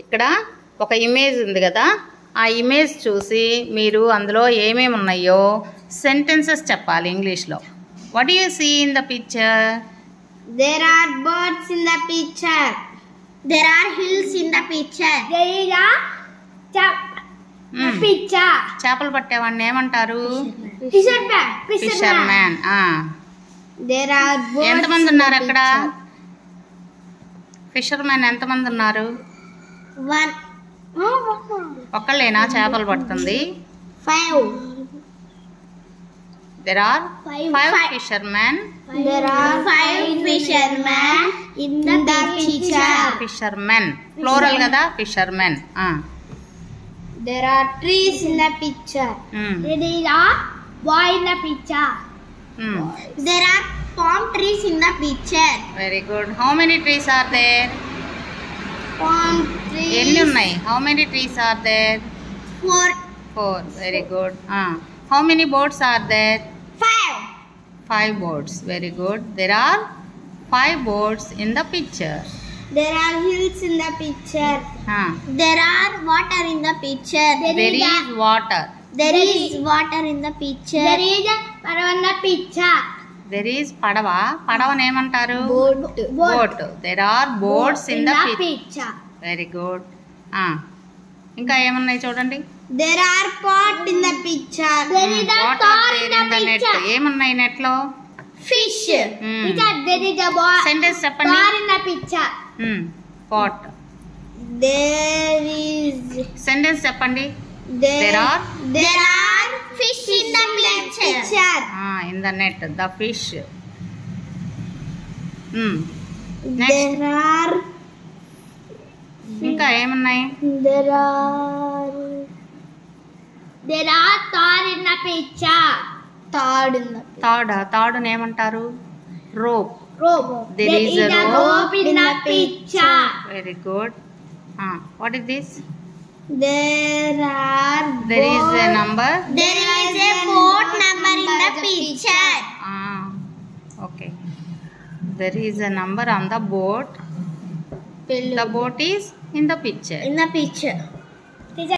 ఇక్కడ ఒక ఇమేజ్ ఉంది కదా, ఆ ఇమేజ్ చూసి మీరు అందులో ఏమేమి ఉన్నాయో సెంటెన్సెస్ చెప్పాలి ఇంగ్లీష్లో. What do you see in the picture? There are birds in the picture. There are hills in the picture. There is a picture. చేపలు పట్టేవాడిని ఏమంటారు? Fisherman. Fisherman. There are birds. ఎంతమంది ఉన్నారు అక్కడ? ఫిషర్మ్యాన్ ఎంతమంది ఉన్నారు? One. ఒక్కళ్ళేనా చేపలు పడుతుంది? 5. There are 5 fishermen. There are 5 fishermen in the picture. Fishermen. Plural kada? Fishermen. There are trees in the picture. There is a boy in the picture. There are palm trees in the picture. Very good. How many trees are there? Palm trees. Enni unnai? How many trees are there? 4. 4. Very good. How many boats are there? 5. 5 boats. Very good. There are 5 boats in the picture. There are hills in the picture. There are water in the picture. There is water. There is water in the picture. There is a padava in the picture. There is padava. Padavani emantaru? Boat. Boat. There are boats in the picture. Very good. ఇంకా ఏమన్నాయి చూడండి. There are pot in the picture. There is a tar in the picture. ఏమన్నాయి net లో? Fish. There is a boy. Sentence చెప్పండి. Tar in the picture. Pot. There is. Sentence చెప్పండి. There are fish in the picture. In the net, the fish. There are. ఇంకా ఏమన్నాయి? There are tar in the picture. తాడుని ఏమంటారు? Rope. There is a rope in the picture. Very good. What is this? There is a number. There is a boat number in the picture. Okay. There is a number on the boat. The boat is in the picture.